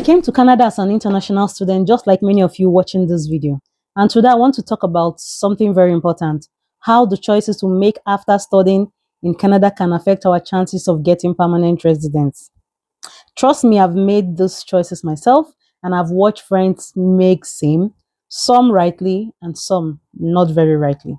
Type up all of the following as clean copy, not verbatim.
came to Canada as an international student, just like many of you watching this video. And today I want to talk about something very important: how the choices we make after studying in Canada can affect our chances of getting permanent residence. Trust me, I've made those choices myself and I've watched friends make same, some rightly and some not very rightly.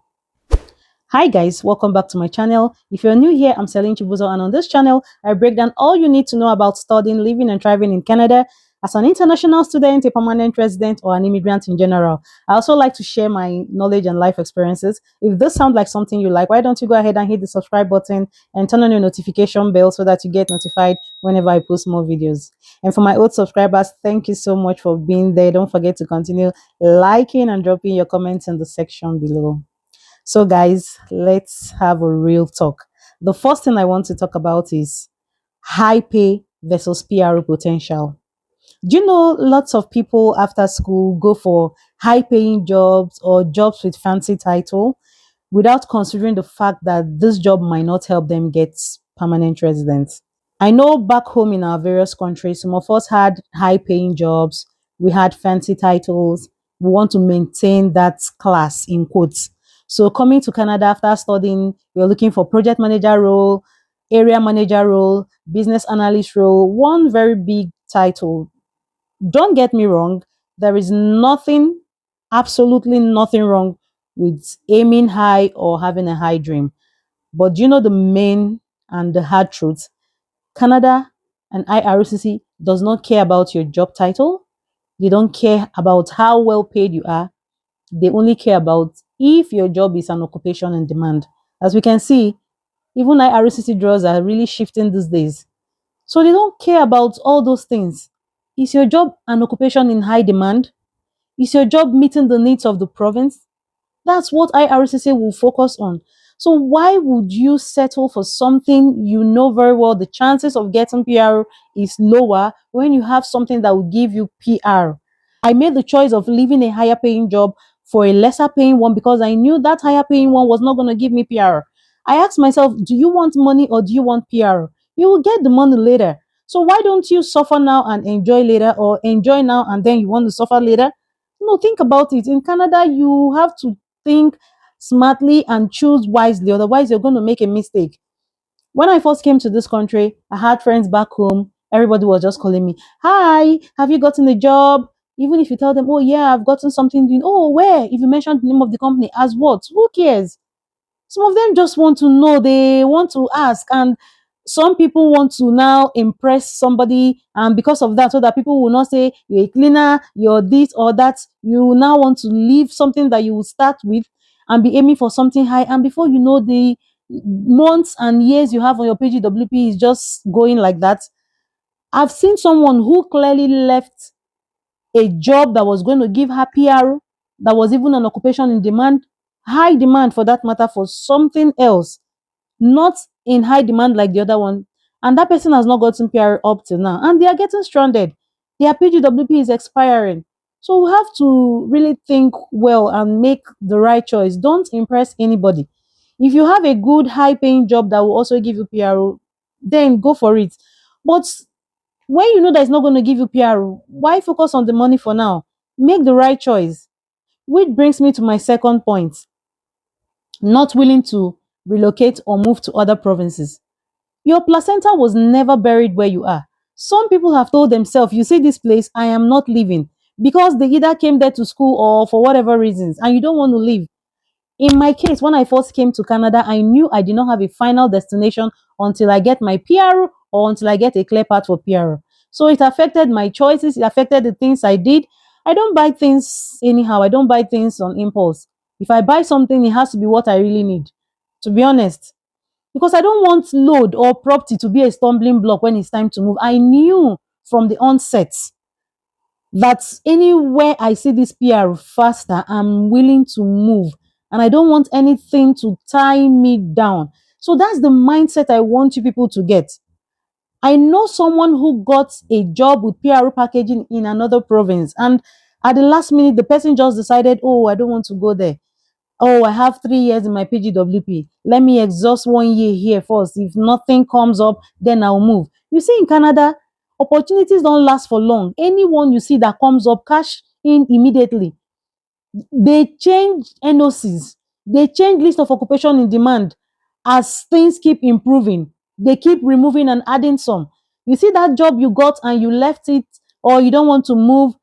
Hi guys, welcome back to my channel. If you're new here, I'm Celine Chibuzo, and on this channel, I break down all you need to know about studying, living and thriving in Canada as an international student, a permanent resident, or an immigrant in general. I also like to share my knowledge and life experiences. If this sounds like something you like, why don't you go ahead and hit the subscribe button and turn on your notification bell so that you get notified whenever I post more videos. And for my old subscribers, thank you so much for being there. Don't forget to continue liking and dropping your comments in the section below. So, guys, let's have a real talk. The first thing I want to talk about is high pay versus PRO potential. Do you know lots of people after school go for high paying jobs or jobs with fancy title without considering the fact that this job might not help them get permanent residence? I know back home in our various countries, some of us had high paying jobs, we had fancy titles, we want to maintain that class in quotes. So coming to Canada after studying, you're looking for project manager role, area manager role, business analyst role, one very big title. Don't get me wrong, there is nothing, absolutely nothing wrong with aiming high or having a high dream. But do you know the main and the hard truth? Canada and IRCC does not care about your job title. They don't care about how well paid you are. They only care about if your job is an occupation in demand. As we can see, even IRCC draws are really shifting these days. So they don't care about all those things. Is your job an occupation in high demand? Is your job meeting the needs of the province? That's what IRCC will focus on. So why would you settle for something you know very well the chances of getting PR is lower when you have something that will give you PR? I made the choice of leaving a higher paying job for a lesser paying one because I knew that higher paying one was not going to give me PR. I asked myself, do you want money or do you want PR? You will get the money later. So why don't you suffer now and enjoy later, or enjoy now and then you want to suffer later? No, think about it. In Canada, you have to think smartly and choose wisely, otherwise you're going to make a mistake. When I first came to this country, I had friends back home. Everybody was just calling me, hi, have you gotten a job? Even if you tell them, oh yeah, I've gotten something doing, oh, where? If you mention the name of the company, as what? Who cares? Some of them just want to know, they want to ask, and some people want to now impress somebody, and because of that, so that people will not say you're a cleaner, you're this or that, you now want to leave something that you will start with and be aiming for something high, and before you know, the months and years you have on your PGWP is just going like that. I've seen someone who clearly left a job that was going to give her PR, that was even an occupation in demand, high demand for that matter, for something else, not in high demand like the other one. And that person has not gotten PR up till now. And they are getting stranded. Their PGWP is expiring. So we have to really think well and make the right choice. Don't impress anybody. If you have a good high paying job that will also give you PR, then go for it. But when you know that it's not going to give you PR, why focus on the money for now? Make the right choice. Which brings me to my second point: not willing to relocate or move to other provinces. Your placenta was never buried where you are. Some people have told themselves, you see this place, I am not leaving, because they either came there to school or for whatever reasons, and you don't want to leave. In my case, when I first came to Canada, I knew I did not have a final destination until I get my PR or until I get a clear path for PR. So it affected my choices, it affected the things I did. I don't buy things anyhow, I don't buy things on impulse. If I buy something, it has to be what I really need, to be honest. Because I don't want load or property to be a stumbling block when it's time to move. I knew from the onset that anywhere I see this PR faster, I'm willing to move. And I don't want anything to tie me down. So that's the mindset I want you people to get. I know someone who got a job with PR packaging in another province. And at the last minute, the person just decided, oh, I don't want to go there. Oh, I have 3 years in my PGWP. Let me exhaust 1 year here first. If nothing comes up, then I'll move. You see, in Canada, Opportunities don't last for long. Anyone you see that comes up, cash in immediately. They change NOCs, they change list of occupation in demand as things keep improving. They keep removing and adding some. You see that job you got and you left it, or you don't want to move,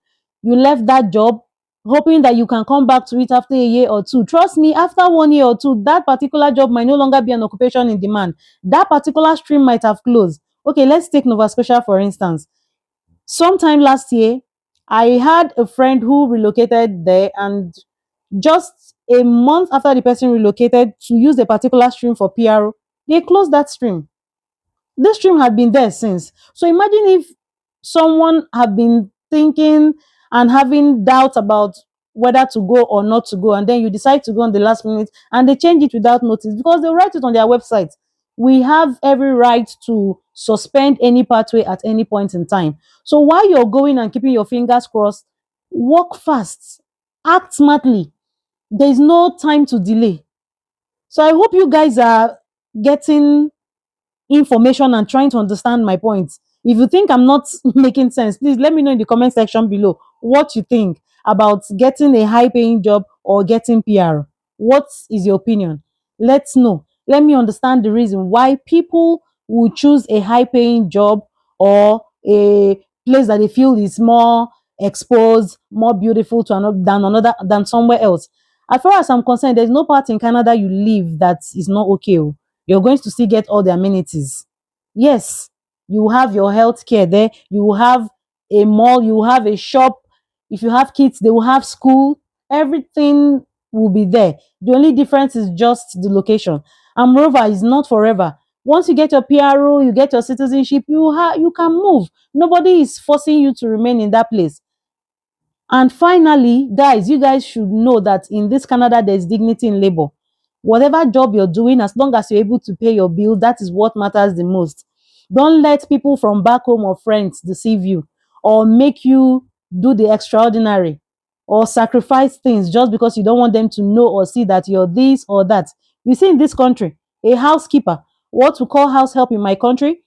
you left that job hoping that you can come back to it after a year or two. Trust me, after 1 year or two, that particular job might no longer be an occupation in demand. That particular stream might have closed. Okay, let's take Nova Scotia for instance. Sometime last year, I had a friend who relocated there, and just a month after the person relocated to use a particular stream for PRO, they closed that stream. This stream had been there since. So imagine if someone had been thinking and having doubts about whether to go or not to go, and then you decide to go on the last minute and they change it without notice because they write it on their website. We have every right to suspend any pathway at any point in time. So while you're going and keeping your fingers crossed, work fast, act smartly. There is no time to delay. So I hope you guys are getting information and trying to understand my points. If you think I'm not making sense, please let me know in the comment section below what you think about getting a high paying job or getting PR. What is your opinion? Let's know. Let me understand the reason why people will choose a high paying job or a place that they feel is more exposed, more beautiful to than somewhere else. As far as I'm concerned, there's no part in Canada you live that is not okay. You're going to still get all the amenities. Yes, you have your health care there, you will have a mall, you will have a shop. If you have kids, they will have school. Everything will be there. The only difference is just the location. And moreover, it's not forever. Once you get your PRO, you get your citizenship, you can move. Nobody is forcing you to remain in that place. And finally, guys, you guys should know that in this Canada, there's dignity in labor. Whatever job you're doing, as long as you're able to pay your bill, that is what matters the most. Don't let people from back home or friends deceive you or make you do the extraordinary or sacrifice things just because you don't want them to know or see that you're this or that. You see, in this country, a housekeeper, what we call house help in my country,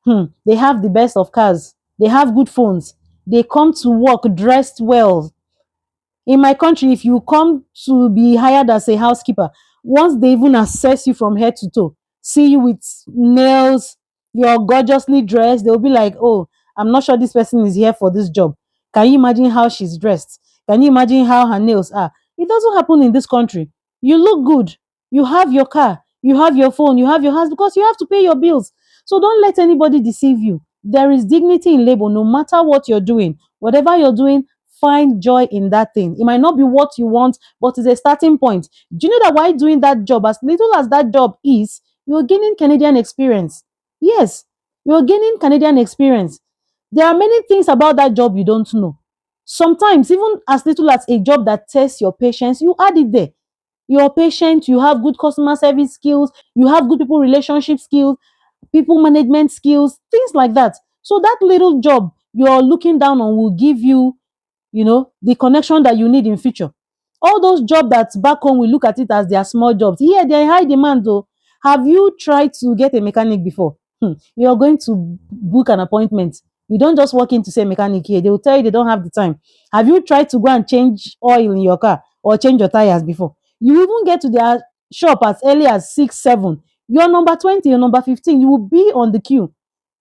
they have the best of cars, they have good phones, they come to work dressed well. In my country, if you come to be hired as a housekeeper, once they even assess you from head to toe, see you with nails, you're gorgeously dressed, they'll be like, oh, I'm not sure this person is here for this job. Can you imagine how she's dressed? Can you imagine how her nails are? It doesn't happen in this country. You look good, you have your car, you have your phone, you have your house because you have to pay your bills. So don't let anybody deceive you. There is dignity in labor no matter what you're doing. Whatever you're doing, find joy in that thing. It might not be what you want, but it's a starting point. Do you know that while doing that job, as little as that job is, you're gaining Canadian experience? Yes, you're gaining Canadian experience. There are many things about that job you don't know. Sometimes, even as little as a job that tests your patience, you add it there. You're patient, you have good customer service skills, you have good people relationship skills, people management skills, things like that. So that little job you're looking down on will give you, the connection that you need in future. All those jobs that back home, we look at it as their small jobs. Here, they're in high demand though. Have you tried to get a mechanic before? You're going to book an appointment. You don't just walk in to say mechanic here. They will tell you they don't have the time. Have you tried to go and change oil in your car or change your tires before? You even get to their shop as early as 6, 7. You're number 20, you're number 15. You will be on the queue.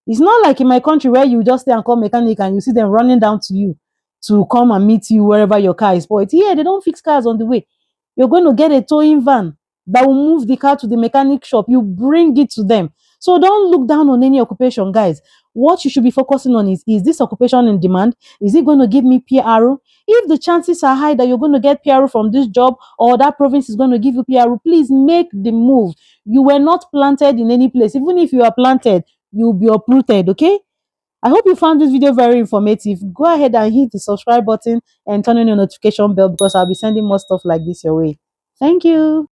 It's not like in my country where you just stay and call mechanic and you see them running down to you to come and meet you wherever your car is spoiled. Here, they don't fix cars on the way. You're going to get a towing van that will move the car to the mechanic shop. You bring it to them. So don't look down on any occupation, guys. What you should be focusing on is this occupation in demand? Is it going to give me PRO? If the chances are high that you're going to get PRO from this job or that province is going to give you PRO, please make the move. You were not planted in any place. Even if you are planted, you'll be uprooted, okay? I hope you found this video very informative. Go ahead and hit the subscribe button and turn on your notification bell because I'll be sending more stuff like this your way. Thank you.